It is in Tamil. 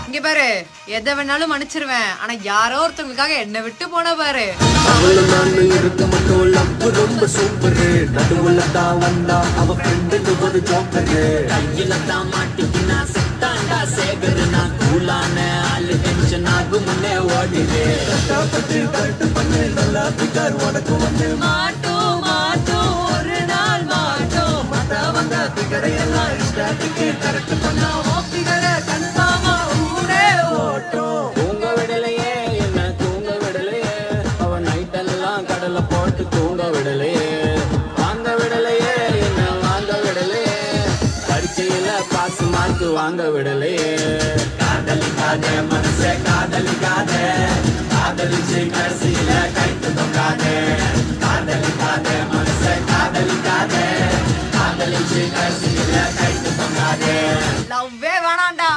இங்க பாரு, எதை வேணாலும் மன்னிச்சிருவேன். ஆனா யாரோ ஒருத்தவங்களுக்காக என்ன விட்டு போன பாரு. அவள நானு இருக்க மட்டும் லவ் ரொம்ப சூப்பரு. நடுவுல தான் வந்தா அவ ஃப்ரெண்டுக்கு ஒரு ஜோக்கரு. கையில தான் மாட்டிக்கினா செத்தாண்டா சேகரு. நான் கூலான ஆளு டென்ஷன் ஆகும் முன்னே ஓடிடு. கஷ்டப்பட்டு கரெக்ட் பண்ணு நல்லா பிகார் உனக்கு வந்து மாட்டோம் மாட்டோம் ஒரு நாள் மாட்டோம். மத்தவங்க பிகரையெல்லாம் இஷ்டத்துக்கு கரெக்ட் பண்ணா பிகரை கன்ஃபார்மா ஊரே ஓட்டும். தூங்க விடலையே என்ன தூங்க விடலையே. அவ நைட் எல்லாம் கடலை போட்டு தூங்க விடலையே. வாங்க விடலையே என்ன வாங்க விடலையே. பரீட்சையில பாஸ் மார்க் வாங்க விடலையே. காதலிக்காதே மனசே காதலிக்காதே. காதலிச்சு கடைசியில கைத்து தொங்காதே. காதலிக்காதே மனசே காதலிக்காதே. காதலிச்சு கடைசியில கைத்து தொங்காதே. லவ்வே வேணாண்டா.